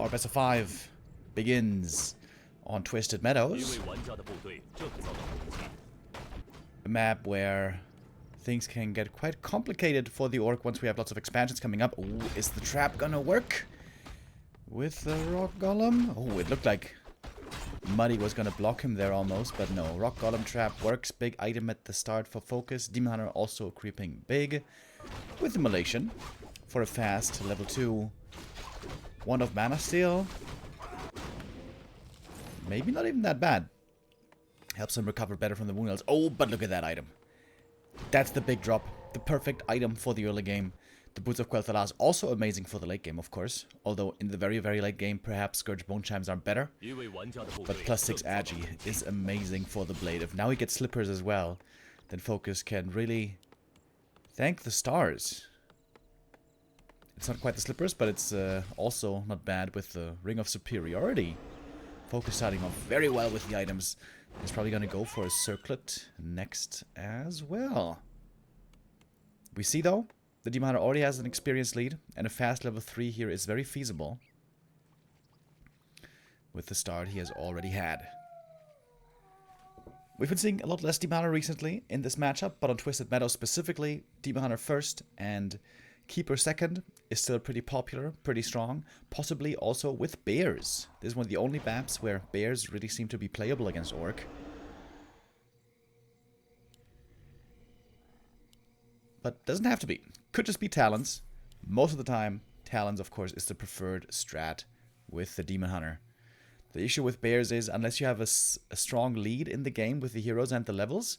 Our best of 5 begins on Twisted Meadows. A map where things can get quite complicated for the Orc once we have lots of expansions coming up. Ooh, is the trap gonna work? With the Rock Golem? Oh, it looked like Muddy was gonna block him there almost, but no. Rock Golem trap works. Big item at the start for FoCuS. Demon Hunter also creeping big. With Immolation for a fast level 2. Wand of Mana Steal. Maybe not even that bad. Helps him recover better from the wound heals. Oh, but look at that item. That's the big drop. The perfect item for the early game. The Boots of Quel'Thalas also amazing for the late game, of course. Although in the very, very late game, perhaps Scourge Bone Chimes are better. But +6 Agi is amazing for the Blade. If now he gets Slippers as well, then FoCuS can really thank the stars. It's not quite the Slippers, but it's also not bad with the Ring of Superiority. FoCuS starting off very well with the items. He's probably going to go for a Circlet next as well. We see, though, the Demon Hunter already has an experienced lead, and a fast level 3 here is very feasible with the start he has already had. We've been seeing a lot less Demon Hunter recently in this matchup, but on Twisted Meadows specifically, Demon Hunter first and Keeper second is still pretty popular, pretty strong, possibly also with Bears. This is one of the only maps where Bears really seem to be playable against Orc. But doesn't have to be. Could just be Talons. Most of the time, Talons, of course, is the preferred strat with the Demon Hunter. The issue with Bears is, unless you have a strong lead in the game with the heroes and the levels,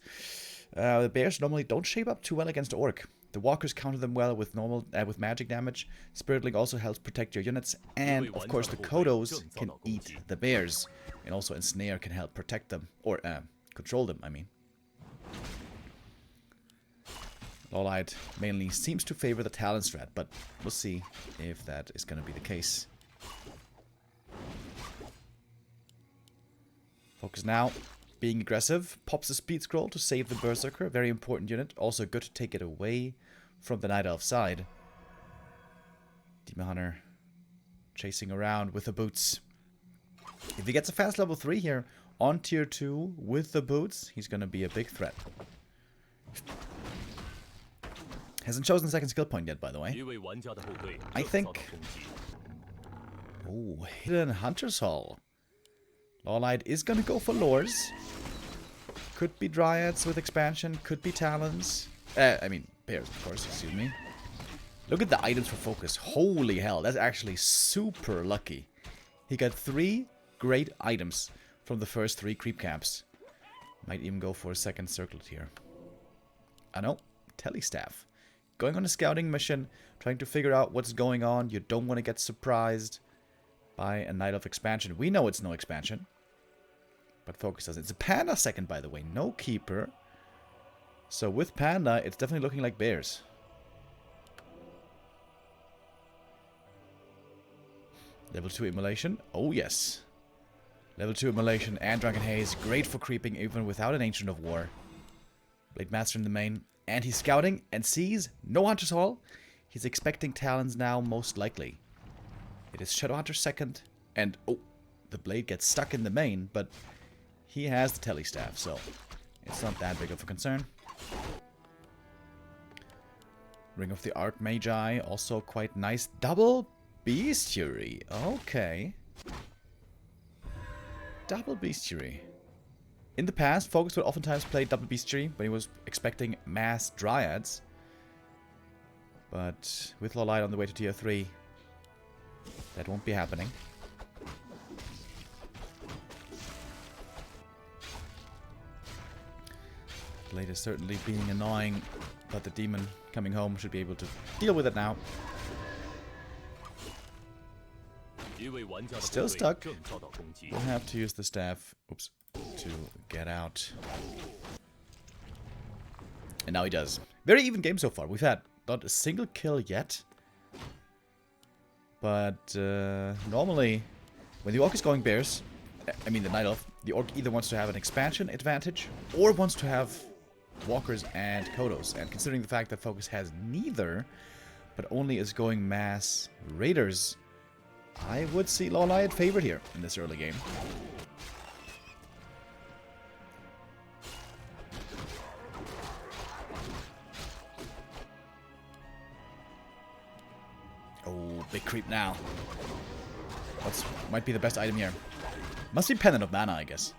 the Bears normally don't shape up too well against Orc. The Walkers counter them well with with magic damage. Spirit Link also helps protect your units. And, of course, the Kodos can eat the Bears. And also Ensnare can help protect them. Or, control them, I mean. LawLiet mainly seems to favor the Talon strat, but we'll see if that is going to be the case. FoCuS now being aggressive, pops the speed scroll to save the Berserker, very important unit, also good to take it away from the Night Elf side. Demon Hunter chasing around with the boots. If he gets a fast level 3 here on tier 2 with the boots, he's going to be a big threat. Hasn't chosen the second skill point yet, by the way. I think... Oh, Hidden Hunter's Hall. LawLiet is going to go for Lures. Could be Dryads with expansion, could be Talons. I mean, Bears, of course, excuse me. Look at the items for FoCuS. Holy hell, that's actually super lucky. He got 3 great items from the first 3 creep caps. Might even go for a second circlet here. I know, Telestaff. Going on a scouting mission, trying to figure out what's going on. You don't want to get surprised by a Night Elf expansion. We know it's no expansion, but FoCuS does. It's a Panda second, by the way. No Keeper. So with Panda, it's definitely looking like Bears. Level 2 Immolation. Oh, yes. Level 2 Immolation and Drunken Haze. Great for creeping even without an Ancient of War. Blademaster in the main. And he's scouting and sees no Hunter's Hall. He's expecting Talons now, most likely. It is Shadowhunter second. And, oh, the Blade gets stuck in the main, but he has the Telestaff, so it's not that big of a concern. Ring of the Archmagi, also quite nice. Double Bestiary. Okay. Double Bestiary. In the past, FoCuS would oftentimes play Double Bestiary when he was expecting mass Dryads. But with LawLiet on the way to tier 3, that won't be happening. Blade is certainly being annoying, but the demon coming home should be able to deal with it now. Still stuck. We'll have to use the staff, oops, to get out. And now he does. Very even game so far. We've had not a single kill yet. But normally, when the Orc is going Bears, I mean the Night Elf, the Orc either wants to have an expansion advantage or wants to have Walkers and Kodos. And considering the fact that FoCuS has neither, but only is going mass Raiders, I would see LawLiet favored here in this early game. Oh, big creep now. Might be the best item here. Must be Pendant of Mana, I guess.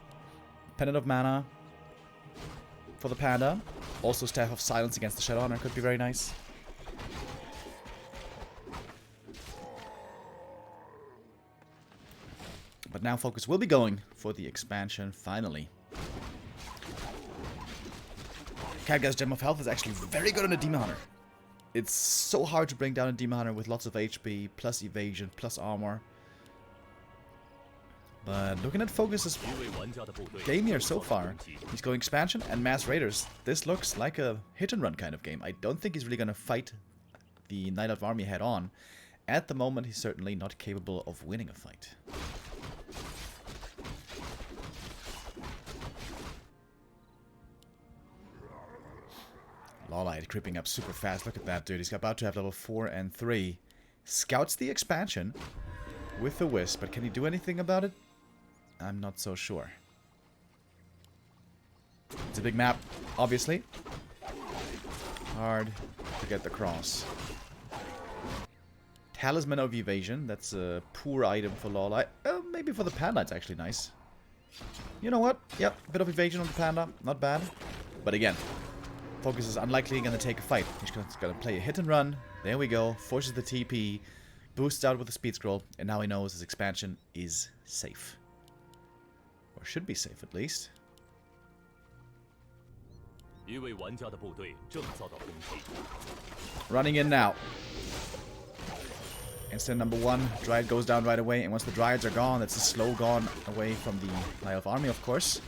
Pendant of Mana for the Panda. Also Staff of Silence against the Shadow Hunter could be very nice. But now FoCuS will be going for the expansion finally. Khadgar's Gem of Health is actually very good on a Demon Hunter. It's so hard to bring down a Demon Hunter with lots of HP, plus evasion, plus armor. But looking at FoCuS's game here so far, he's going expansion and mass raiders. This looks like a hit and run kind of game. I don't think he's really going to fight the Night Elf army head on. At the moment, he's certainly not capable of winning a fight. LawLiet creeping up super fast. Look at that, dude. He's about to have level 4 and 3. Scouts the expansion with the Wisp, but can he do anything about it? I'm not so sure. It's a big map, obviously. Hard to get the cross. Talisman of Evasion. That's a poor item for LawLiet. Maybe for the Panda it's actually nice. You know what? Yep, bit of evasion on the Panda. Not bad. But again, FoCuS is unlikely going to take a fight. He's going to play a hit and run. There we go. Forces the TP. Boosts out with the speed scroll. And now he knows his expansion is safe. Or should be safe at least. Running in now. Instant number 1. Dryad goes down right away. And once the Dryads are gone, that's a slow gone away from the Night Elf army, of course.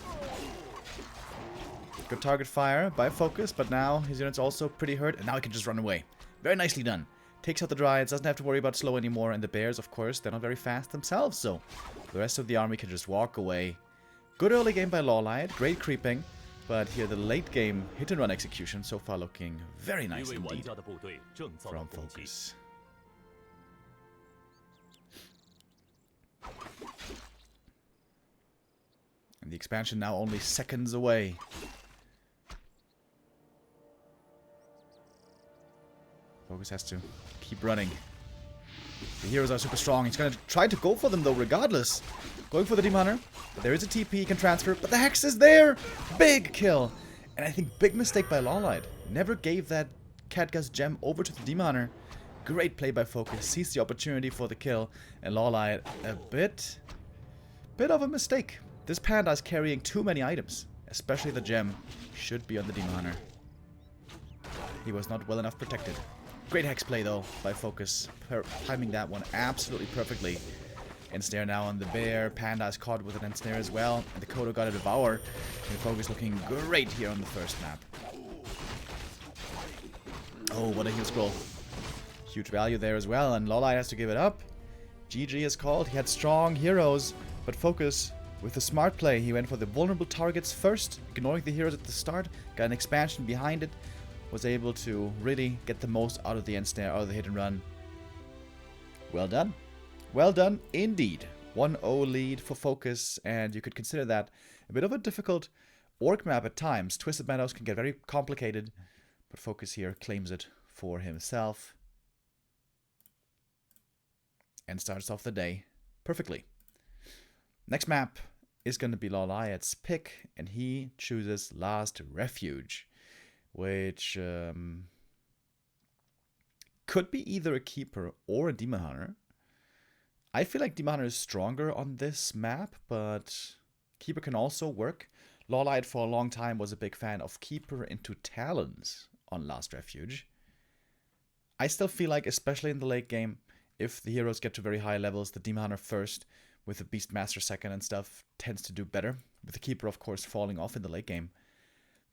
Good target fire by FoCuS, but now his unit's also pretty hurt, and now he can just run away. Very nicely done. Takes out the Dryads, doesn't have to worry about slow anymore, and the Bears, of course, they're not very fast themselves, so the rest of the army can just walk away. Good early game by LawLiet, great creeping, but here the late game hit-and-run execution so far looking very nice indeed from FoCuS. And the expansion now only seconds away. FoCuS has to keep running. The heroes are super strong. He's going to try to go for them, though, regardless. Going for the Demon Hunter. But there is a TP he can transfer. But the Hex is there! Big kill! And I think big mistake by LawLiet. Never gave that Khadgar's gem over to the Demon Hunter. Great play by FoCuS. Sees the opportunity for the kill. And LawLiet, a bit of a mistake. This Panda is carrying too many items. Especially the gem. Should be on the Demon Hunter. He was not well enough protected. Great Hex play, though, by FoCuS. Timing that one absolutely perfectly. Ensnare now on the Bear. Panda is caught with an Ensnare as well. And the Kodo got a Devour. And FoCuS looking great here on the first map. Oh, what a heal scroll. Huge value there as well. And LawLiet has to give it up. GG is called. He had strong heroes. But FoCuS, with a smart play, he went for the vulnerable targets first. Ignoring the heroes at the start. Got an expansion behind it. Was able to really get the most out of the Ensnare, out of the hit and run. Well done. Well done indeed. 1-0 lead for FoCuS, and you could consider that a bit of a difficult orc map at times. Twisted Meadows can get very complicated, but FoCuS here claims it for himself. And starts off the day perfectly. Next map is going to be LawLiet's pick, and he chooses Last Refuge. Which could be either a Keeper or a Demon Hunter. I feel like Demon Hunter is stronger on this map, but Keeper can also work. LawLiet for a long time was a big fan of Keeper into Talons on Last Refuge. I still feel like, especially in the late game, if the heroes get to very high levels, the Demon Hunter first, with the Beastmaster second and stuff, tends to do better. With the Keeper, of course, falling off in the late game.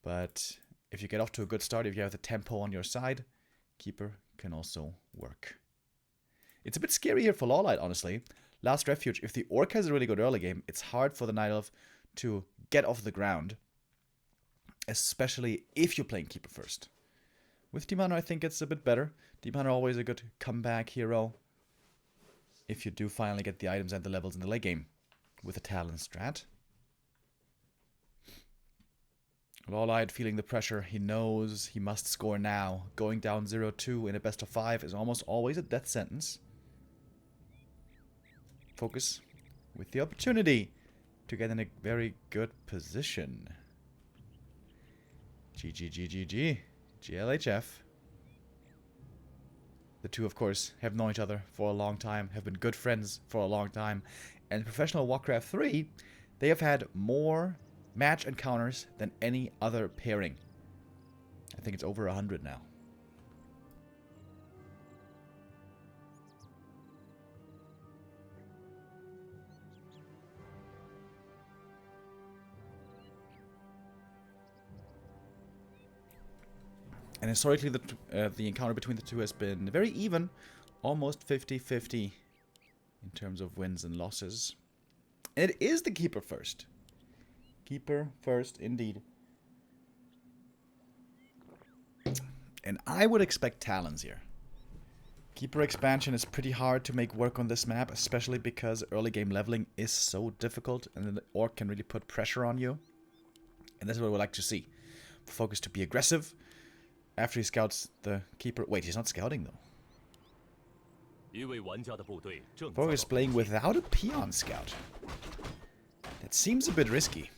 But if you get off to a good start, if you have the tempo on your side, Keeper can also work. It's a bit scary here for LawLiet, honestly. Last Refuge, if the Orc has a really good early game, it's hard for the Night Elf to get off the ground. Especially if you're playing Keeper first. With Demon Hunter, I think it's a bit better. Demon Hunter always a good comeback hero. if you do finally get the items and the levels in the late game with a Talon strat. LawLiet feeling the pressure. He knows he must score now. Going down 0-2 in a best of 5 is almost always a death sentence. FoCuS with the opportunity to get in a very good position. GG. GLHF. The two, of course, have known each other for a long time, have been good friends for a long time. And in professional Warcraft 3, they have had more match encounters than any other pairing. I think it's over 100 now. And historically, the encounter between the two has been very even, almost 50-50 in terms of wins and losses. And it is the Keeper first. Keeper first, indeed. And I would expect Talons here. Keeper expansion is pretty hard to make work on this map, especially because early game leveling is so difficult and then the Orc can really put pressure on you. And this is what we like to see. FoCuS to be aggressive. After he scouts the Keeper... Wait, he's not scouting, though. FoCuS playing without a peon scout. That seems a bit risky.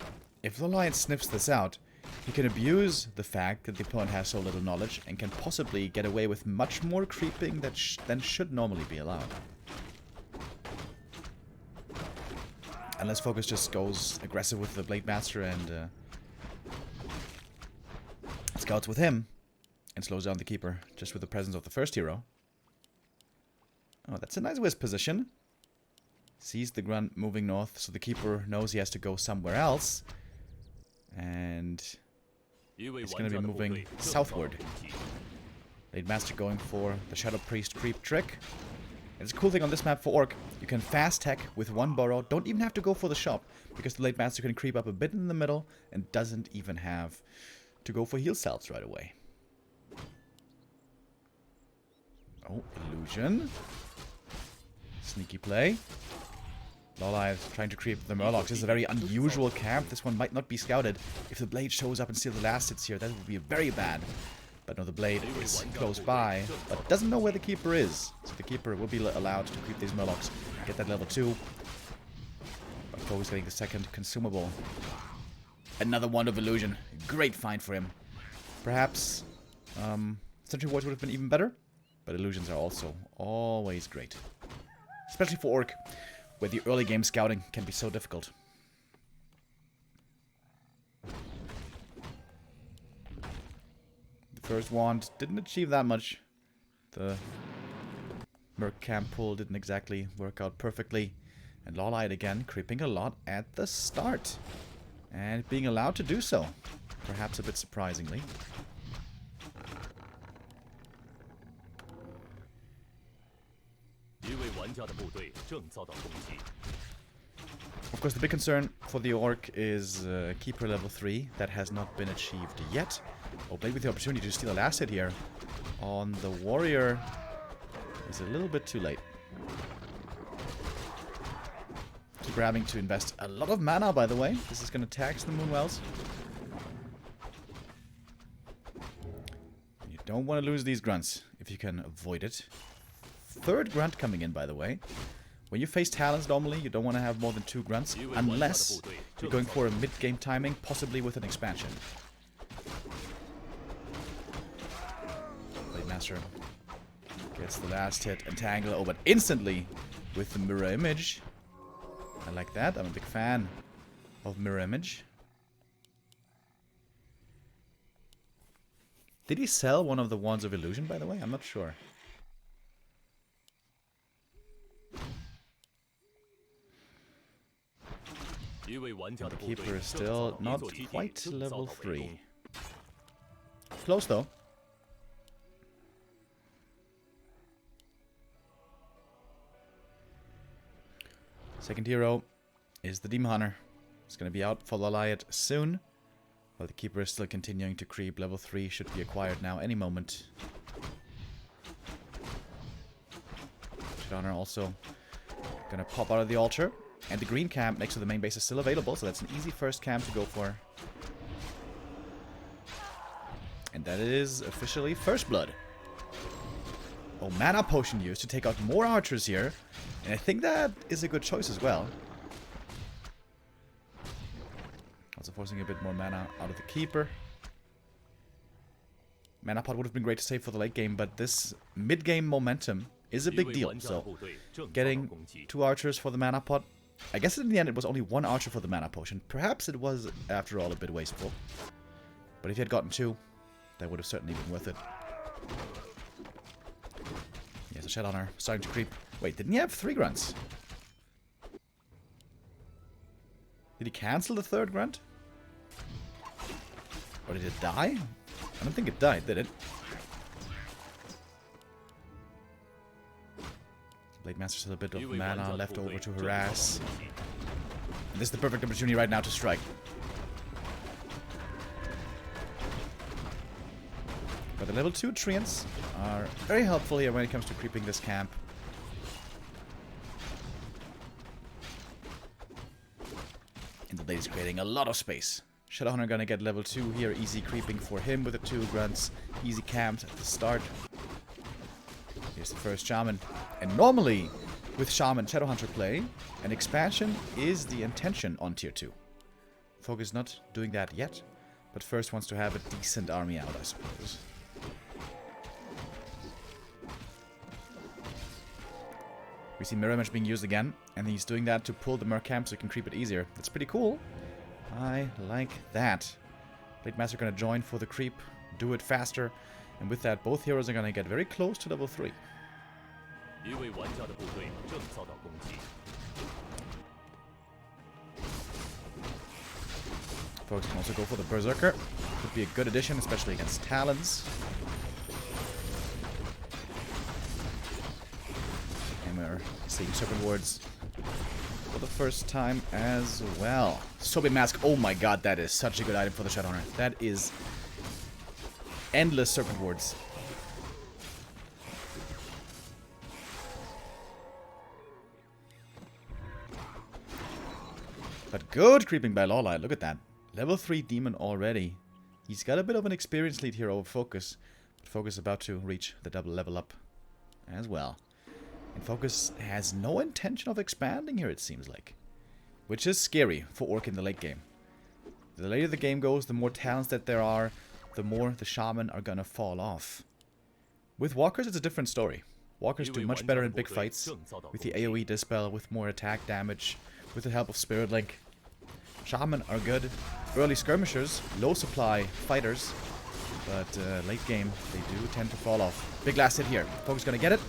If LawLiet sniffs this out, he can abuse the fact that the opponent has so little knowledge and can possibly get away with much more creeping than should normally be allowed. Unless FoCuS just goes aggressive with the Blademaster and scouts with him. And slows down the Keeper, just with the presence of the first hero. Oh, that's a nice wisp position. Sees the grunt moving north, so the Keeper knows he has to go somewhere else. And it's going to be moving southward. Blademaster going for the Shadow Priest creep trick. And it's a cool thing on this map for Orc. You can fast tech with one burrow. Don't even have to go for the shop, because the Blademaster can creep up a bit in the middle and doesn't even have to go for heal cells right away. Oh, illusion. Sneaky play. LawLiet trying to creep the Murlocs. This is a very unusual camp. This one might not be scouted. If the Blade shows up and steals the last hits here, that would be very bad. But no, the Blade is close by, but doesn't know where the Keeper is. So the Keeper will be allowed to creep these Murlocs. Get that level 2. But FoCuS getting the second consumable. Another Wand of Illusion. Great find for him. Perhaps Sentry Wards would have been even better. But illusions are also always great. Especially for Orc, where the early game scouting can be so difficult. The first wand didn't achieve that much. The Merc Camp pull didn't exactly work out perfectly. And LawLiet again creeping a lot at the start. And being allowed to do so. Perhaps a bit surprisingly. Of course, the big concern for the Orc is Keeper level 3. That has not been achieved yet. Oh, Blade with the opportunity to steal a last hit here on the Warrior is a little bit too late. Keeper having to invest a lot of mana, by the way. This is going to tax the Moonwells. You don't want to lose these grunts if you can avoid it. Third grunt coming in, by the way. When you face Talons normally, you don't want to have more than 2 grunts, unless you're going for a mid-game timing, possibly with an expansion. Blademaster gets the last hit, entangle, oh, but instantly with the mirror image. I like that. I'm a big fan of mirror image. Did he sell one of the Wands of Illusion, by the way? I'm not sure. And the Keeper is still not quite level 3. Close though. Second hero is the Demon Hunter. It's going to be out for LawLiet soon. While the Keeper is still continuing to creep. Level 3 should be acquired now any moment. Hunter also Gonna pop out of the altar. And the green camp next to the main base is still available, so that's an easy first camp to go for. And that is officially First Blood. Oh, mana potion used to take out more archers here. And I think that is a good choice as well. Also forcing a bit more mana out of the keeper. Mana pot would have been great to save for the late game, but this mid-game momentum is a big deal. So, getting 2 archers for the mana pot. I guess in the end it was only 1 archer for the mana potion. Perhaps it was, after all, a bit wasteful. But if he had gotten 2, that would have certainly been worth it. Yeah, so Shadowhunter starting to creep. Wait, didn't he have 3 grunts? Did he cancel the 3rd grunt? Or did it die? I don't think it died, did it? Blademaster still a bit of mana left over to harass. And this is the perfect opportunity right now to strike. But the level 2 treants are very helpful here when it comes to creeping this camp. And the blade is creating a lot of space. Shadowhunter gonna get level 2 here, easy creeping for him with the 2 grunts. Easy camps at the start. Here's the first Shaman. And normally, with Shaman Shadowhunter play, an expansion is the intention on tier 2. FoCuS not doing that yet, but first wants to have a decent army out, I suppose. We see Mirror Image being used again, and he's doing that to pull the Merc camp so he can creep it easier. That's pretty cool. I like that. Blademaster gonna join for the creep, do it faster, and with that both heroes are gonna get very close to level 3. Folks can also go for the Berserker. Could be a good addition, especially against Talons. And we're seeing Serpent Wards for the first time as well. Sobe Mask, oh my god, that is such a good item for the Shadowhunter. That is endless Serpent Wards. But good creeping by LawLiet, look at that. Level 3 Demon already. He's got a bit of an experience lead here over FoCuS. But FoCuS is about to reach the double level up as well. And FoCuS has no intention of expanding here, it seems like. Which is scary for Orc in the late game. The later the game goes, the more talents that there are, the more the Shaman are gonna fall off. With Walkers, it's a different story. Walkers do much better in big fights, with the AoE Dispel, with more attack damage, with the help of Spirit Link. Shaman are good early skirmishers, low supply fighters, but late game, they do tend to fall off. Big last hit here. FoCuS gonna get it.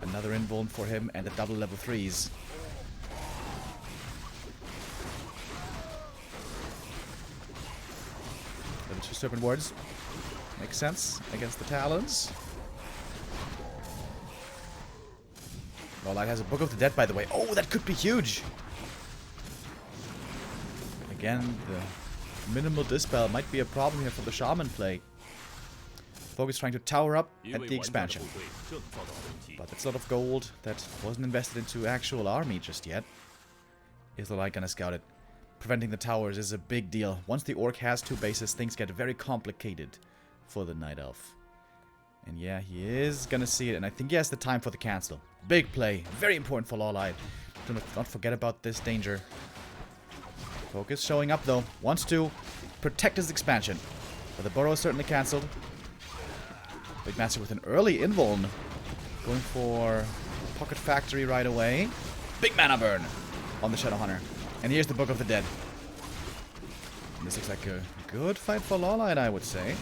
Another invuln for him, and the double level 3s. Level 2 Serpent Wards. Makes sense against the Talons. LawLiet has a Book of the Dead, by the way. Oh, that could be huge! Again, the minimal Dispel might be a problem here for the Shaman play. FoCuS trying to tower up at the expansion. But that's a lot of gold that wasn't invested into actual army just yet. Is LawLiet gonna scout it? Preventing the towers is a big deal. Once the Orc has 2 bases, things get very complicated for the Night Elf. And yeah, he is gonna see it, and I think he has the time for the cancel. Big play, very important for LawLiet. Do not forget about this danger. FoCuS showing up though, wants to protect his expansion. But the burrow is certainly cancelled. Blademaster with an early invuln. Going for Pocket Factory right away. Big mana burn on the Shadowhunter. And here's the Book of the Dead. And this looks like a good fight for LawLiet, I would say.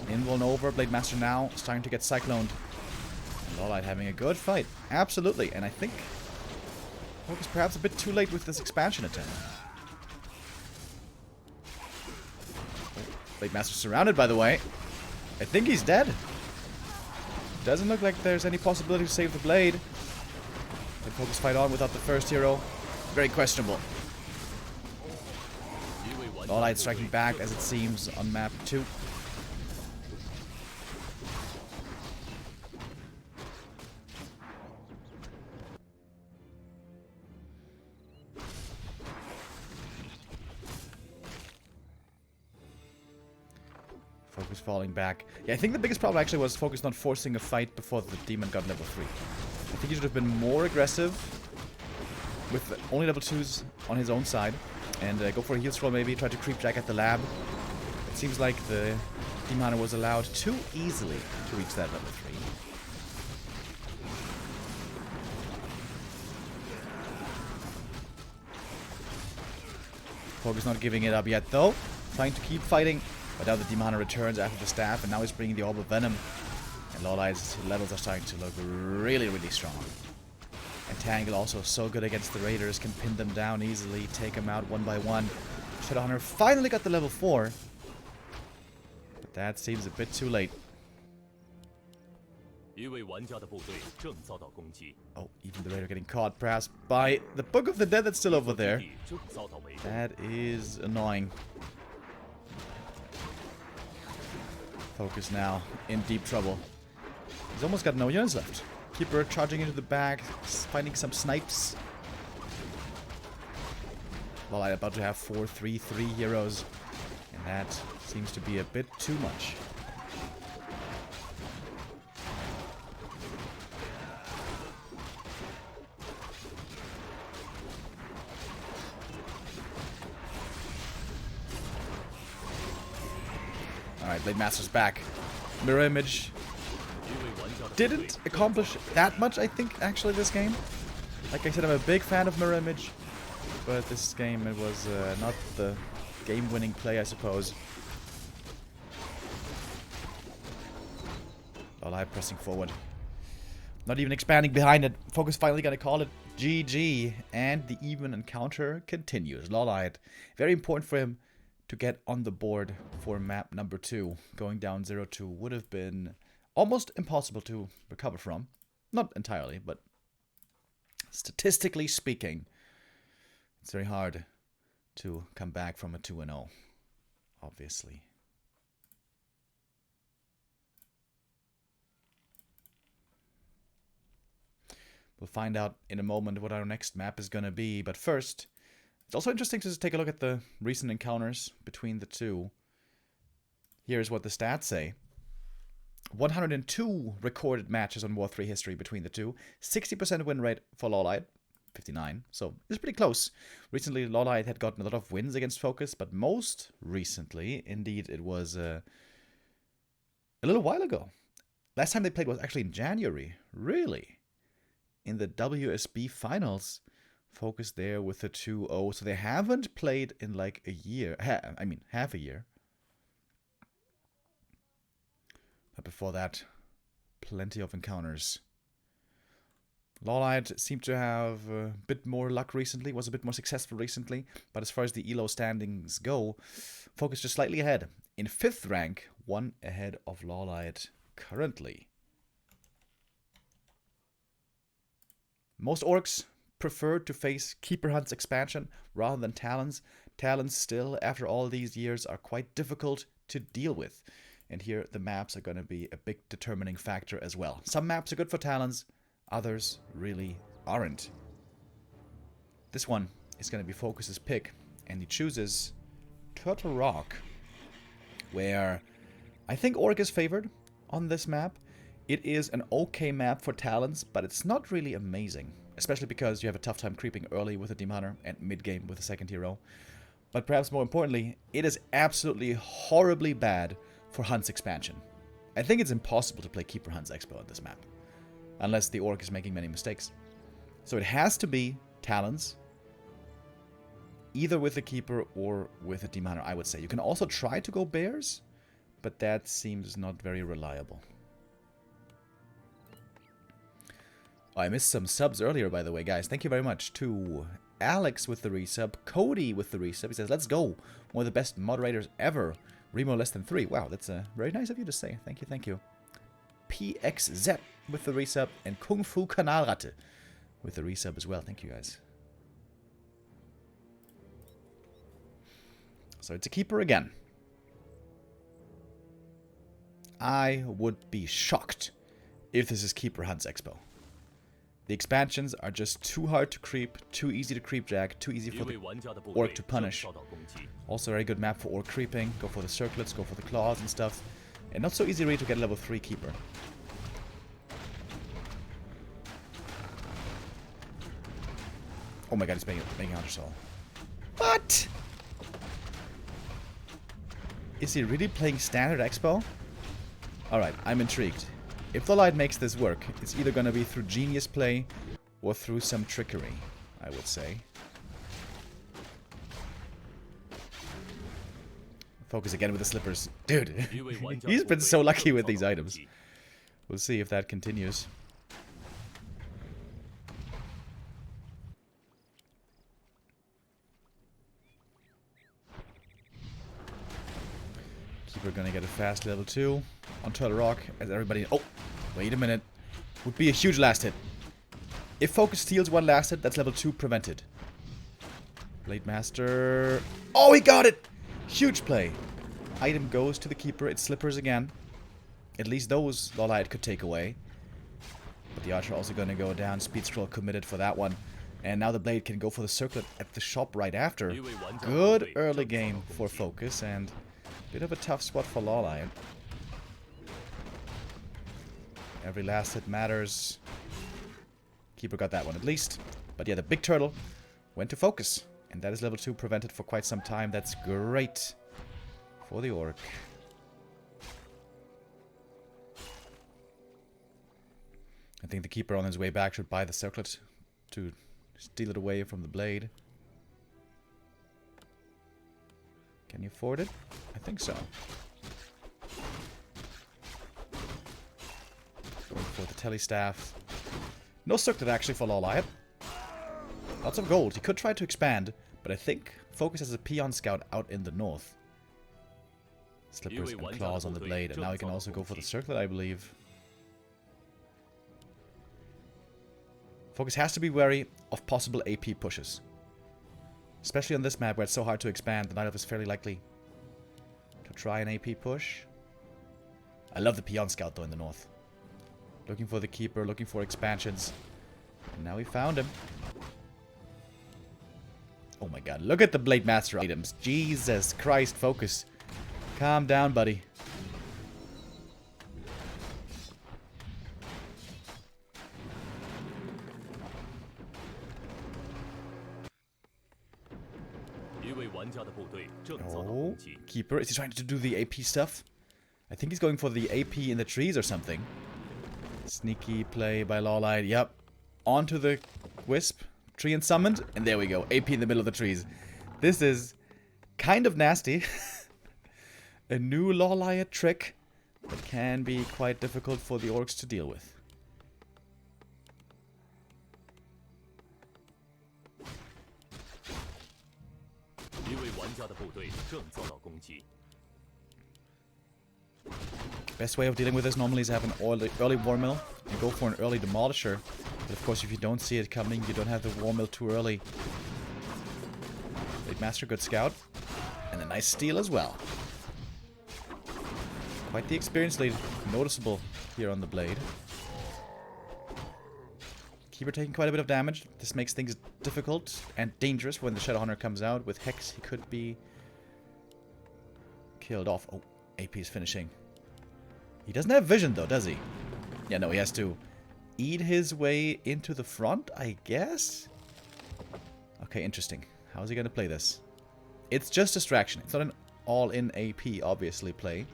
Invuln over, Blademaster now starting to get cycloned. And LawLiet having a good fight. Absolutely. And I think FoCuS perhaps a bit too late with this expansion attempt. Blademaster surrounded, by the way. I think he's dead. Doesn't look like there's any possibility to save the blade. Can FoCuS fight on without the first hero? Very questionable. LawLiet striking back, as it seems, on map 2. FoCuS falling back. Yeah, I think the biggest problem actually was FoCuS not forcing a fight before the demon got level 3. I think he should have been more aggressive with only level 2s on his own side. And go for a heal scroll maybe, try to creep jack at the lab. It seems like the Demon Hunter was allowed too easily to reach that level 3. FoCuS not giving it up yet though. Trying to keep fighting. But now the Demon Hunter returns after the staff, and now he's bringing the Orb of Venom. And Lowlight's levels are starting to look really, really strong. And Tangle also so good against the Raiders, can pin them down easily, take them out one by one. Shadow Hunter finally got the level 4. But that seems a bit too late. Oh, even the Raider getting caught perhaps by the Book of the Dead that's still over there. That is annoying. FoCuS now in deep trouble. He's almost got no units left. Keeper charging into the back, finding some snipes. Well, I'm about to have 4-3-3 heroes, and that seems to be a bit too much. Alright, Blademaster's back. Mirror image didn't accomplish that much, I think, actually, this game. Like I said, I'm a big fan of mirror image, but this game, it was not the game-winning play, I suppose. LawLiet pressing forward. Not even expanding behind it. FoCuS finally gonna call it GG, and the even encounter continues. LawLiet, very important for him to get on the board for map number 2. Going down 0-2 would have been almost impossible to recover from. Not entirely, but statistically speaking, it's very hard to come back from a 2-0, obviously. We'll find out in a moment what our next map is going to be, but first, it's also interesting to just take a look at the recent encounters between the two. Here's what the stats say. 102 recorded matches on War 3 history between the two. 60% win rate for LawLiet. 59, so it's pretty close. Recently, LawLiet had gotten a lot of wins against FoCuS, but most recently, indeed, it was a little while ago. Last time they played was actually in January. Really? In the WSB finals. FoCuS there with a 2-0, so they haven't played in like a year. Half a year. But before that, plenty of encounters. LawLiet seemed to have a bit more luck recently, was a bit more successful recently, but as far as the ELO standings go, FoCuS just slightly ahead. In 5th rank, 1 ahead of LawLiet currently. Most orcs prefer to face Keeper Hunt's expansion rather than Talons. Talons still, after all these years, are quite difficult to deal with. And here, the maps are going to be a big determining factor as well. Some maps are good for Talons, others really aren't. This one is going to be FoCuS's pick, and he chooses Turtle Rock, where I think Orc is favored on this map. It is an okay map for Talons, but it's not really amazing, especially because you have a tough time creeping early with a Demon Hunter and mid-game with a second hero. But perhaps more importantly, it is absolutely horribly bad for Hunt's expansion. I think it's impossible to play Keeper Hunt's Expo on this map, unless the Orc is making many mistakes. So it has to be Talons, either with a Keeper or with a Demon Hunter, I would say. You can also try to go Bears, but that seems not very reliable. Oh, I missed some subs earlier, by the way, guys. Thank you very much to Alex with the resub, Cody with the resub. He says, let's go. One of the best moderators ever. Remo less than 3. Wow, that's very nice of you to say. Thank you, thank you. PXZ with the resub, and Kung Fu Kanalratte with the resub as well. Thank you, guys. So it's a Keeper again. I would be shocked if this is Keeper Hunt's Expo. The expansions are just too hard to creep, too easy to creep jack, too easy for the Orc to punish. Also a very good map for Orc creeping. Go for the circlets, go for the claws and stuff. And not so easy really to get a level 3 keeper. Oh my god, he's making Hunter Soul. What? Is he really playing standard Expo? Alright, I'm intrigued. If Lowlight makes this work, it's either gonna be through genius play or through some trickery, I would say. FoCuS again with the slippers. Dude, he's been so lucky with these items. We'll see if that continues. Keeper gonna get a fast level 2 on Turtle Rock as everybody... Oh, wait a minute. Would be a huge last hit. If FoCuS steals one last hit, that's level 2 prevented. Blademaster... Oh, he got it! Huge play. Item goes to the keeper. It's slippers again. At least those Lowlight could take away. But the archer also gonna go down. Speed scroll committed for that one. And now the blade can go for the circlet at the shop right after. Good early game for FoCuS and a bit of a tough spot for Lowlight. Every last hit matters. Keeper got that one at least. But yeah, the big turtle went to FoCuS. And that is level 2 prevented for quite some time. That's great for the Orc. I think the keeper on his way back should buy the circlet to steal it away from the blade. Can you afford it? I think so. Going for the telestaff. No circlet actually for Lowlight. Lots of gold. He could try to expand, but I think FoCuS has a peon scout out in the north. Slippers and claws on the blade, and now he can also go for the circlet, I believe. FoCuS has to be wary of possible AP pushes. Especially on this map where it's so hard to expand, the Night Elf is fairly likely to try an AP push. I love the peon scout though in the north. Looking for the keeper, looking for expansions. And now we found him. Oh my god, look at the Blademaster items. Jesus Christ, FoCuS. Calm down, buddy. Oh, keeper. Is he trying to do the AP stuff? I think he's going for the AP in the trees or something. Sneaky play by Lowlight. Yep. Onto the Wisp. Tree and summoned. And there we go. AP in the middle of the trees. This is kind of nasty. A new LawLiet trick that can be quite difficult for the Orcs to deal with. Best way of dealing with this normally is have an early War Mill and go for an early Demolisher. But of course, if you don't see it coming, you don't have the War Mill too early. Blademaster, good scout. And a nice steal as well. Quite the experience lead, noticeable here on the blade. Keeper taking quite a bit of damage. This makes things difficult and dangerous when the Shadowhunter comes out. With Hex, he could be killed off. Oh, AP is finishing. He doesn't have vision though, does he? Yeah, no, he has to eat his way into the front, I guess? Okay, interesting. How is he going to play this? It's just distraction. It's not an all-in AP, obviously, play.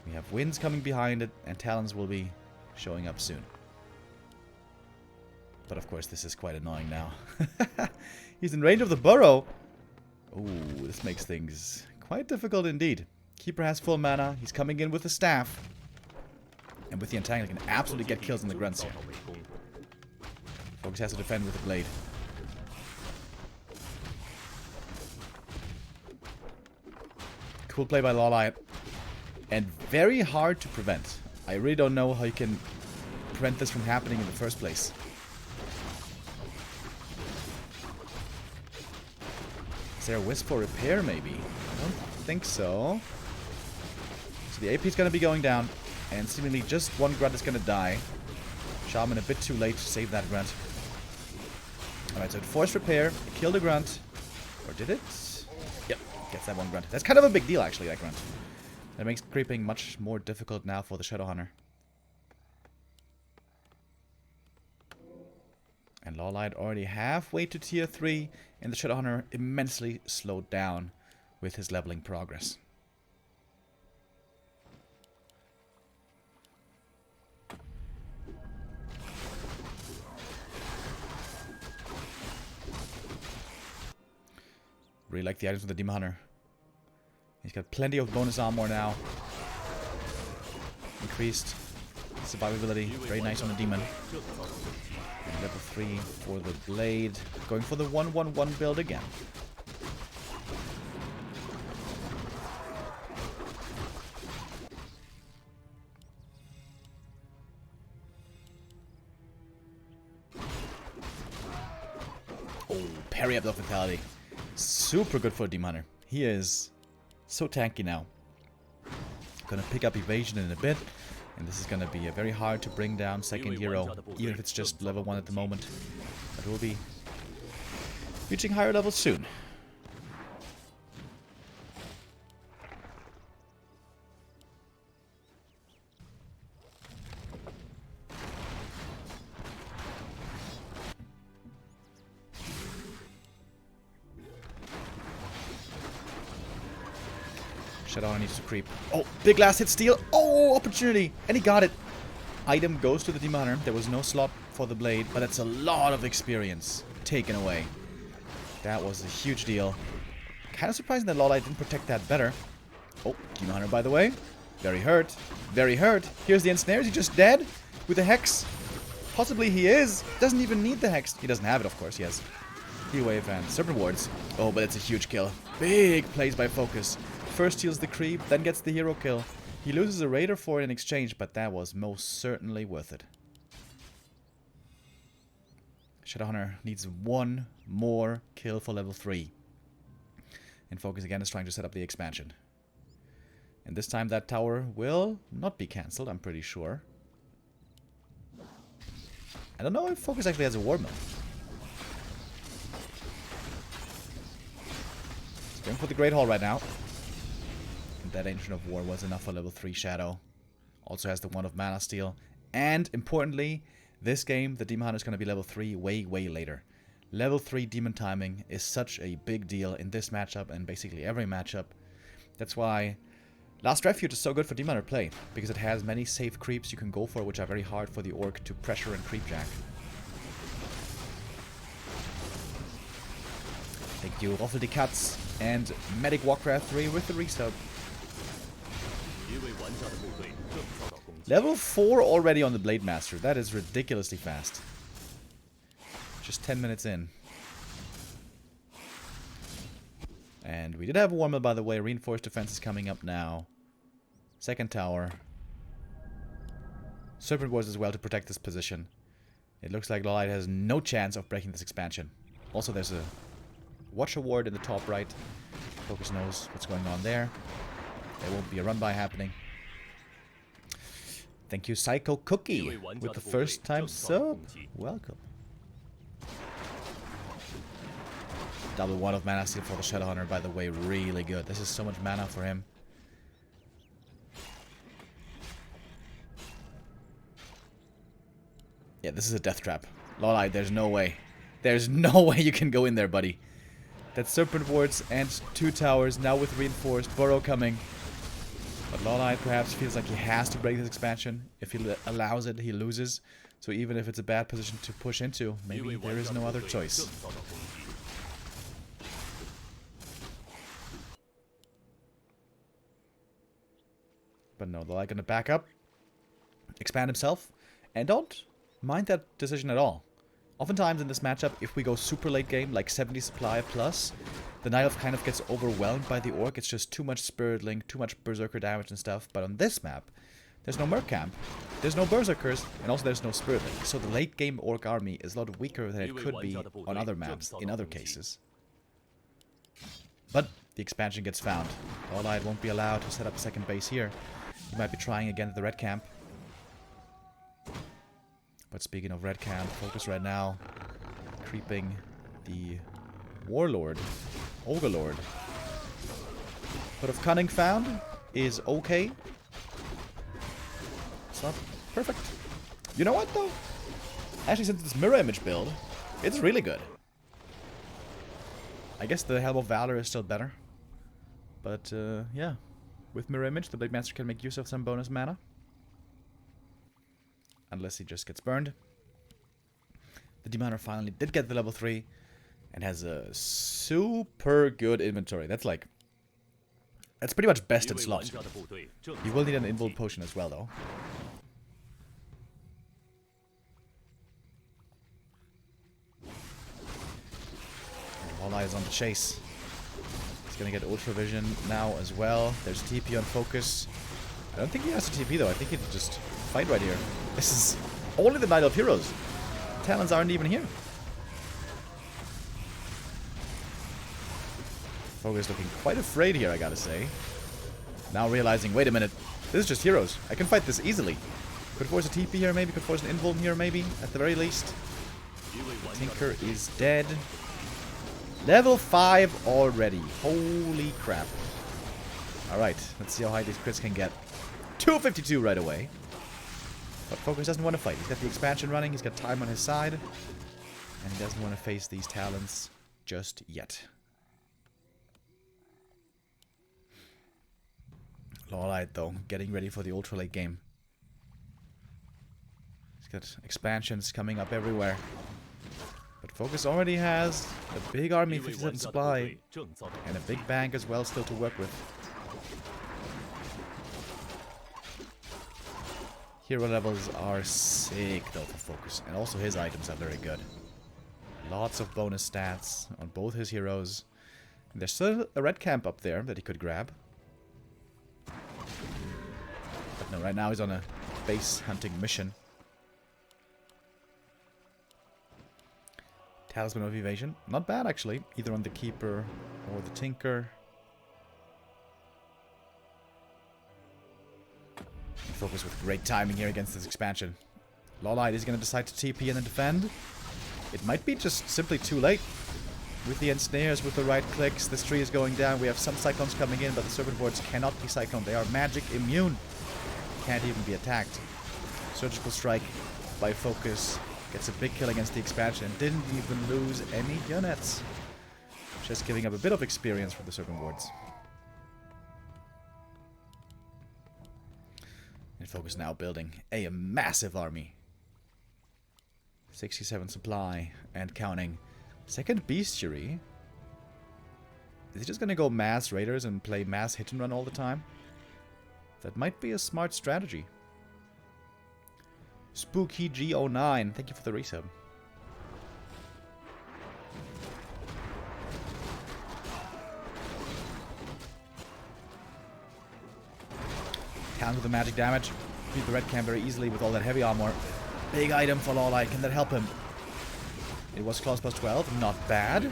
We have winds coming behind it, and talons will be showing up soon. But of course, this is quite annoying now. He's in range of the burrow. Ooh, this makes things quite difficult indeed. Keeper has full mana. He's coming in with the staff. And with the entangle, he can absolutely get kills in the grunts here. FoCuS has to defend with the blade. Cool play by LawLiet. And very hard to prevent. I really don't know how you can prevent this from happening in the first place. Is there a Wisp for repair, maybe? I don't think so. So the AP is going to be going down. And seemingly just one grunt is going to die. Shaman a bit too late to save that grunt. Alright, so it forced repair. It killed a grunt. Or did it? Yep, gets that one grunt. That's kind of a big deal, actually, that grunt. That makes creeping much more difficult now for the Shadow Hunter. And LawLiet already halfway to tier 3, and the Shadow Hunter immensely slowed down with his leveling progress. Really like the items with the Demon Hunter. He's got plenty of bonus armor now. Increased survivability. Very nice on the Demon. And level 3 for the Blade. Going for the 1-1-1 build again. Oh, parry up the Fatality. Super good for a Demon Hunter. He is so tanky now. Gonna pick up evasion in a bit. And this is gonna be a very hard to bring down second hero, even if it's just level 1 at the moment. But we'll be reaching higher levels soon. Shadow needs to creep. Oh, big last hit steal. Oh, opportunity. And he got it. Item goes to the Demon Hunter. There was no slot for the Blade, but that's a lot of experience taken away. That was a huge deal. Kind of surprising that LawLiet didn't protect that better. Oh, Demon Hunter, by the way. Very hurt. Very hurt. Here's the ensnare. Is he just dead? With the Hex? Possibly he is. Doesn't even need the Hex. He doesn't have it, of course. He has Heal Wave and Serpent Wards. Oh, but it's a huge kill. Big plays by FoCuS. First heals the creep, then gets the hero kill. He loses a raider for it in exchange, but that was most certainly worth it. Shadow Hunter needs one more kill for level 3. And FoCuS again is trying to set up the expansion. And this time that tower will not be cancelled, I'm pretty sure. I don't know if FoCuS actually has a War Mill. He's going for the Great Hall right now. That Ancient of War was enough for level 3 Shadow. Also has the Wand of Mana Steal. And, importantly, this game, the Demon Hunter is going to be level 3 way, way later. Level 3 Demon timing is such a big deal in this matchup and basically every matchup. That's why Last Refuge is so good for Demon Hunter play, because it has many safe creeps you can go for, which are very hard for the Orc to pressure and creepjack. Thank you, Roffel die Katz and Medic Warcraft 3 with the resub. Level 4 already on the Blademaster. That is ridiculously fast. Just 10 minutes in. And we did have a War Mill, by the way. Reinforced defense is coming up now. Second tower. Serpent Wards as well to protect this position. It looks like LawLiet has no chance of breaking this expansion. Also, there's a Watcher Ward in the top right. FoCuS knows what's going on there. There won't be a run-by happening. Thank you, Psycho Cookie, with the first time sub. Welcome. Double Wand of Mana Steal for the Shadow Hunter, by the way, really good. This is so much mana for him. Yeah, this is a death trap. LawLiet, there's no way. There's no way you can go in there, buddy. That's Serpent Wards and 2 towers, now with Reinforced. Burrow coming. But LawLiet perhaps feels like he has to break this expansion. If he allows it, he loses. So even if it's a bad position to push into, maybe there is no other choice. But no, LawLiet gonna back up, expand himself, and don't mind that decision at all. Oftentimes in this matchup, if we go super late game, like 70 supply plus, the Night Elf kind of gets overwhelmed by the Orc. It's just too much Spirit Link, too much Berserker damage and stuff. But on this map, there's no Merc Camp, there's no Berserkers, and also there's no Spirit Link. So the late game Orc army is a lot weaker than it could be on other maps, in other cases. But the expansion gets found. LawLiet won't be allowed to set up a second base here. He might be trying again at the red camp. But speaking of red camp, FoCuS right now creeping the Warlord, Ogre Lord. Foot of Cunning found. is okay. It's not perfect. You know what, though? Actually, since it's mirror image build, it's really good. I guess the Helm of Valor is still better. But, yeah. With mirror image, the Blademaster can make use of some bonus mana. Unless he just gets burned. The Demon Hunter finally did get the level 3. And has a super good inventory. That's like... That's pretty much best in slot. You will need an invuln potion as well, though. LawLiet is on the chase. He's gonna get Ultra Vision now as well. There's TP on FoCuS. I don't think he has a TP, though. I think he can just fight right here. This is only the Night of Heroes. Talons aren't even here. FoCuS looking quite afraid here, I gotta say. Now realizing, wait a minute, this is just heroes. I can fight this easily. Could force a TP here maybe, could force an invuln here maybe, at the very least. Tinker is dead. Level 5 already. Holy crap. Alright, let's see how high these crits can get. 252 right away. But FoCuS doesn't want to fight. He's got the expansion running, he's got time on his side. And he doesn't want to face these talents just yet. LawLiet, though, getting ready for the ultra late game. He's got expansions coming up everywhere. But FoCuS already has a big army, 57 supply, and a big bank as well still to work with. Hero levels are sick, though, for FoCuS, and also his items are very good. Lots of bonus stats on both his heroes. And there's still a red camp up there that he could grab. But no, right now he's on a base hunting mission. Talisman of Evasion. Not bad, actually. Either on the Keeper or the Tinker. FoCuS with great timing here against this expansion. LawLiet is going to decide to TP and then defend. It might be just simply too late. With the ensnares, with the right clicks, this tree is going down. We have some Cyclones coming in, but the Serpent Wards cannot be Cycloned. They are magic immune. Can't even be attacked. Surgical Strike by FoCuS. Gets a big kill against the expansion. Didn't even lose any units. Just giving up a bit of experience for the Serpent Wards. And FoCuS now building a massive army. 67 supply and counting. Second Bestiary. Is he just gonna go mass raiders and play mass hit and run all the time? That might be a smart strategy. Spooky G09, thank you for the resub. Counter the magic damage. Beat the red camp very easily with all that heavy armor. Big item for LawLiet. Can that help him? It was claws plus 12. Not bad.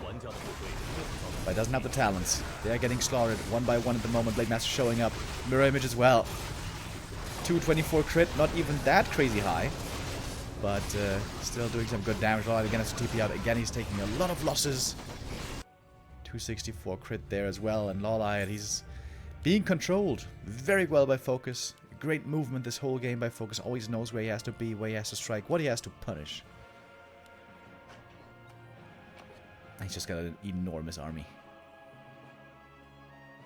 But it doesn't have the talents. They are getting slaughtered one by one at the moment. Blademaster showing up. Mirror image as well. 224 crit. Not even that crazy high. But still doing some good damage. LawLiet again has to TP out. Again, he's taking a lot of losses. 264 crit there as well. And LawLiet, he's being controlled very well by FoCuS. Great movement this whole game by FoCuS. Always knows where he has to be, where he has to strike, what he has to punish. He's just got an enormous army.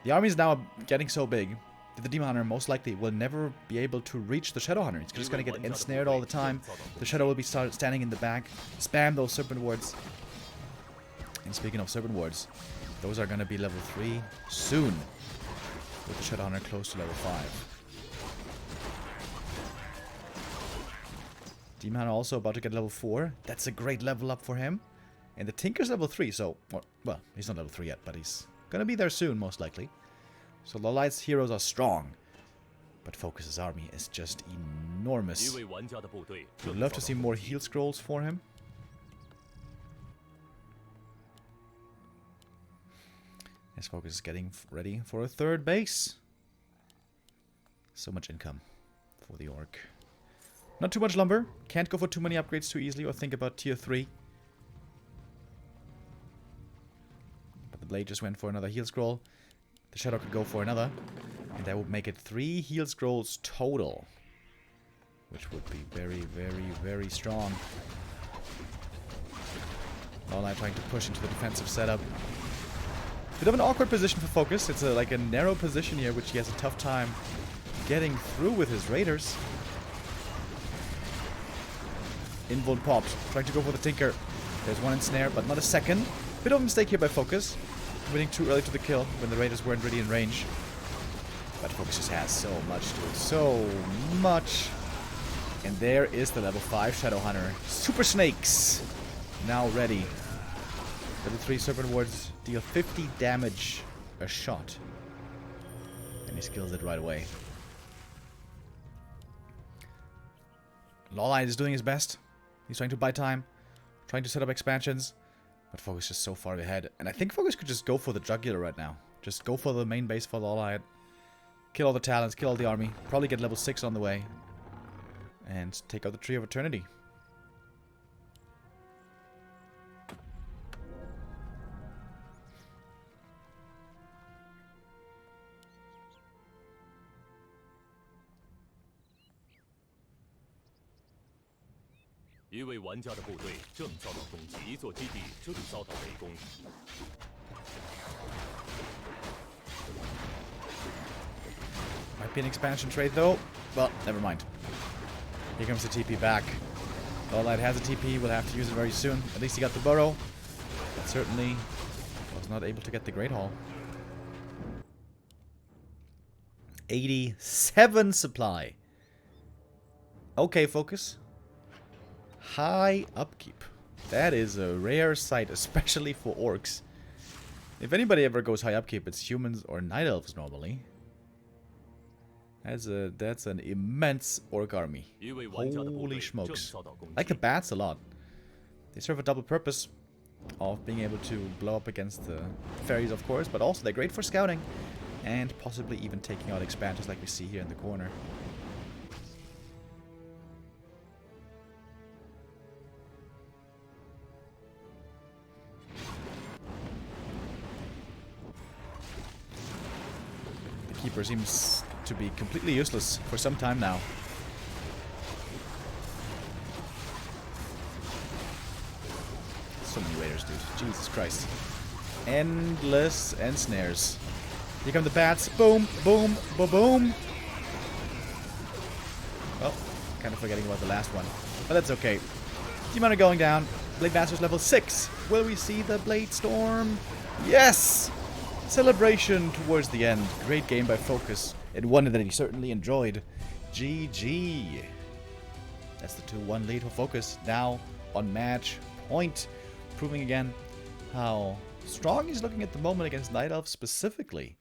The army is now getting so big that the Demon Hunter most likely will never be able to reach the Shadow Hunter. He's just going to get ensnared all the time. The Shadow will be standing in the back. Spam those Serpent Wards. And speaking of Serpent Wards, those are going to be level 3 soon. With the Shadow Hunter close to level 5. Demon Hunter also about to get level 4. That's a great level up for him. And the Tinker's level 3, so... Well, he's not level 3 yet, but he's gonna be there soon, most likely. So LawLiet's heroes are strong. But FoCuS's army is just enormous. Would love to see more heal scrolls for him. As FoCuS is getting ready for a third base. So much income for the Orc. Not too much lumber. Can't go for too many upgrades too easily or think about tier 3. But the Blade just went for another heal scroll. The Shadow could go for another. And that would make it 3 heal scrolls total. Which would be very, very, very strong. LawLiet trying to push into the defensive setup. Bit of an awkward position for FoCuS. It's like a narrow position here, which he has a tough time getting through with his raiders. Invuln popped, trying to go for the Tinker. There's one ensnare, but not a second. Bit of a mistake here by FoCuS. Winning too early to the kill when the raiders weren't really in range. But FoCuS just has so much to it. So much. And there is the level 5 Shadowhunter. Super Snakes. Now ready. Level 3 Serpent Wards deal 50 damage a shot. And he skills it right away. LawLiet is doing his best. He's trying to buy time. Trying to set up expansions. But FoCuS is just so far ahead. And I think FoCuS could just go for the Jugular right now. Just go for the main base for LawLiet. Kill all the talents, kill all the army. Probably get level 6 on the way. And take out the Tree of Eternity. Might be an expansion trade though. Well, never mind. Here comes the TP back. LawLiet has a TP, we'll have to use it very soon. At least he got the burrow. But certainly was not able to get the Great Hall. 87 supply. Okay, FoCuS. High upkeep. That is a rare sight, especially for orcs. If anybody ever goes high upkeep, it's humans or night elves normally. That's an immense orc army. Holy smokes. Like the bats a lot. They serve a double purpose of being able to blow up against the fairies, of course, but also they're great for scouting and possibly even taking out expansions like we see here in the corner. The Keeper seems to be completely useless for some time now. So many raiders, dude. Jesus Christ. Endless ensnares. Here come the bats. Boom, boom, boom, boom. Well, kind of forgetting about the last one. But that's okay. Demon are going down. Blademaster's level 6. Will we see the Blade Storm? Yes! Celebration towards the end. Great game by FoCuS. And one that he certainly enjoyed. GG. That's the 2-1 lead for FoCuS. Now on match point. Proving again how strong he's looking at the moment against Night Elves specifically.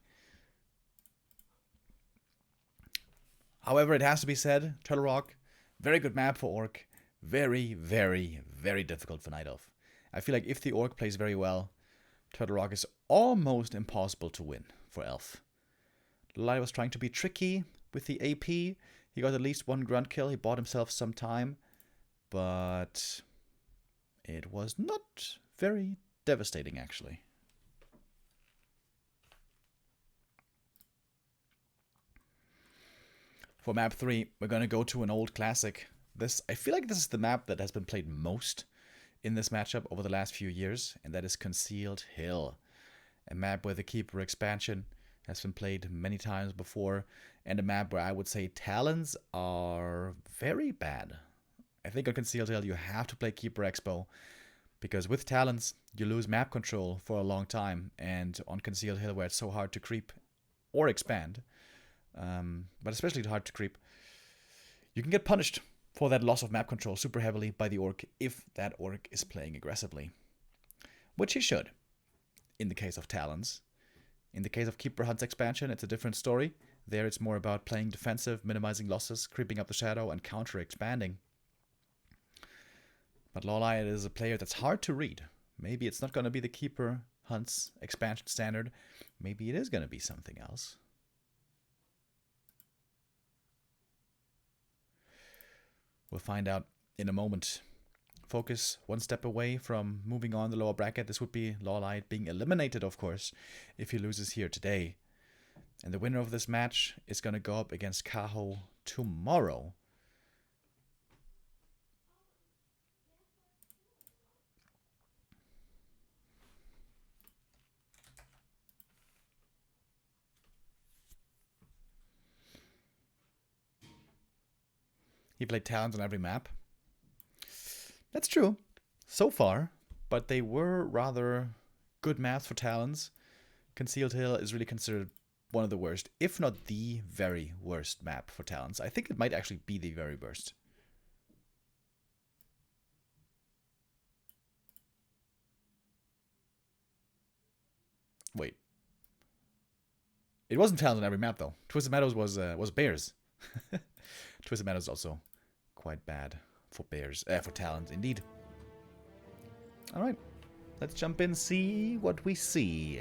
However, it has to be said, Turtle Rock, very good map for Orc. Very, very, very difficult for Night Elf. I feel like if the Orc plays very well, Turtle Rock is almost impossible to win for Elf. LawLiet was trying to be tricky with the AP. He got at least one grunt kill. He bought himself some time. But it was not very devastating, actually. For map 3, we're going to go to an old classic. I feel like this is the map that has been played most in this matchup over the last few years, and that is Concealed Hill. A map where the Keeper expansion has been played many times before, and a map where I would say Talons are very bad. I think on Concealed Hill you have to play Keeper Expo, because with Talons you lose map control for a long time, and on Concealed Hill where it's so hard to creep or expand, but especially hard to creep, you can get punished for that loss of map control super heavily by the Orc if that Orc is playing aggressively. Which he should, in the case of Talons. In the case of Keeper Hunt's expansion, it's a different story. There it's more about playing defensive, minimizing losses, creeping up the shadow, and counter-expanding. But LawLiet is a player that's hard to read. Maybe it's not going to be the Keeper Hunt's expansion standard. Maybe it is going to be something else. We'll find out in a moment. FoCuS one step away from moving on the lower bracket. This would be LawLiet being eliminated, of course, if he loses here today. And the winner of this match is going to go up against Kaho tomorrow. He played Talons on every map. That's true, so far, but they were rather good maps for Talons. Concealed Hill is really considered one of the worst, if not the very worst map for Talons. I think it might actually be the very worst. Wait. It wasn't Talons on every map, though. Twisted Meadows was Bears. Twisted Meadows is also quite bad for Bears, for Talons, indeed. Alright, let's jump in, see what we see.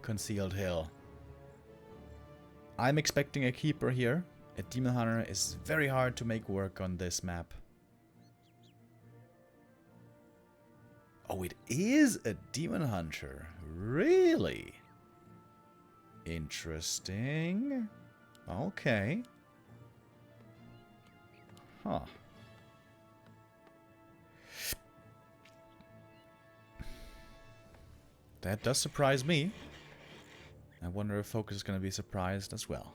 Concealed Hill. I'm expecting a keeper here. A Demon Hunter is very hard to make work on this map. Oh, it is a Demon Hunter. Really? Interesting. Okay. Huh. That does surprise me. I wonder if FoCuS is going to be surprised as well.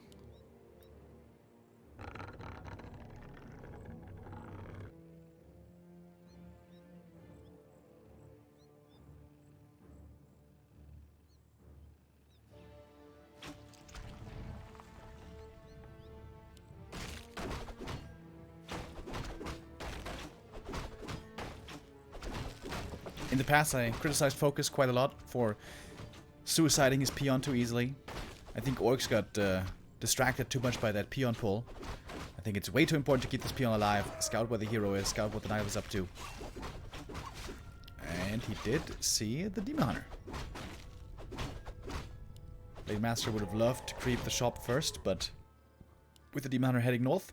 In the past, I criticized FoCuS quite a lot for suiciding his peon too easily. I think Orcs got distracted too much by that peon pull. I think it's way too important to keep this peon alive, scout where the hero is, scout what the knight is up to. And he did see the Demon Hunter. Blademaster would have loved to creep the shop first, but with the Demon Hunter heading north,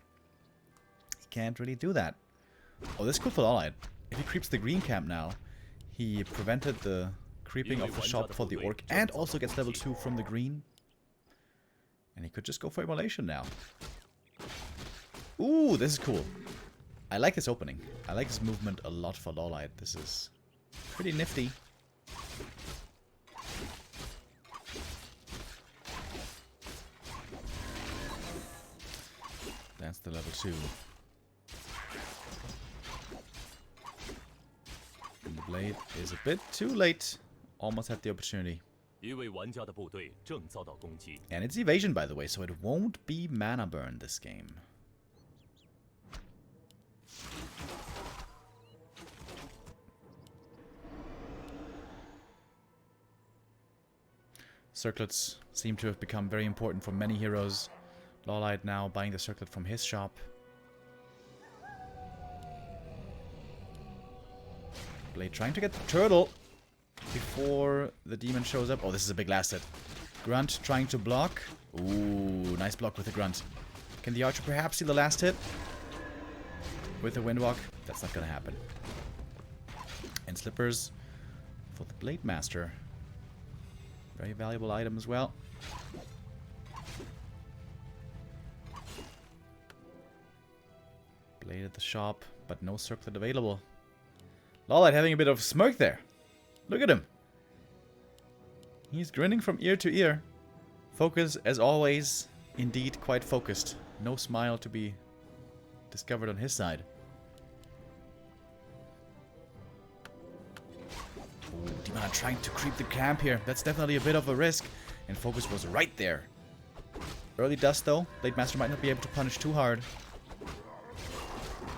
he can't really do that. Oh, this could for LawLiet. If he creeps the green camp now, he prevented the creeping of the shop for the Orc and also gets level 2 from the green. And he could just go for Immolation now. Ooh, this is cool. I like this opening. I like this movement a lot for LawLiet. This is pretty nifty. That's the level 2. And the blade is a bit too late. Almost had the opportunity. And it's evasion, by the way, so it won't be mana burn this game. Circlets seem to have become very important for many heroes. LawLiet now buying the circlet from his shop. Blade trying to get the turtle before the demon shows up. Oh, this is a big last hit. Grunt trying to block. Ooh, nice block with the Grunt. Can the archer perhaps see the last hit? With the Windwalk? That's not gonna happen. And slippers for the Blademaster. Very valuable item as well. Blade at the shop, but no circlet available. LawLiet having a bit of smirk there. Look at him. He's grinning from ear to ear. FoCuS, as always, indeed quite focused. No smile to be discovered on his side. Ooh, Demon trying to creep the camp here. That's definitely a bit of a risk. And FoCuS was right there. Early dust though. Blademaster might not be able to punish too hard.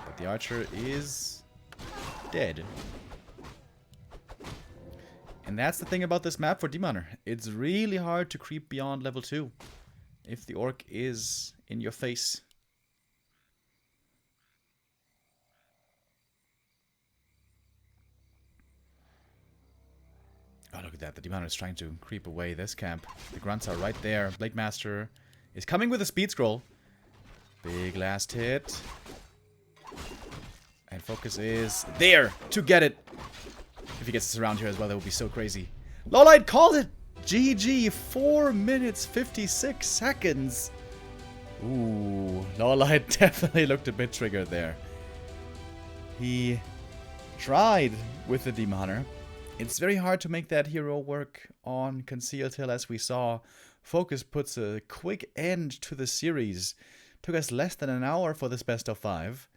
But the archer is dead. And that's the thing about this map for Demon Hunter. It's really hard to creep beyond level 2 if the Orc is in your face. Oh, look at that. The Demon Hunter is trying to creep away this camp. The Grunts are right there. Blademaster is coming with a speed scroll. Big last hit. And FoCuS is there to get it. If he gets this around here as well, that would be so crazy. LawLiet called it! GG, 4 minutes 56 seconds. Ooh, LawLiet definitely looked a bit triggered there. He tried with the Demon Hunter. It's very hard to make that hero work on Concealed Hill, as we saw. FoCuS puts a quick end to the series. Took us less than an hour for this best of 5.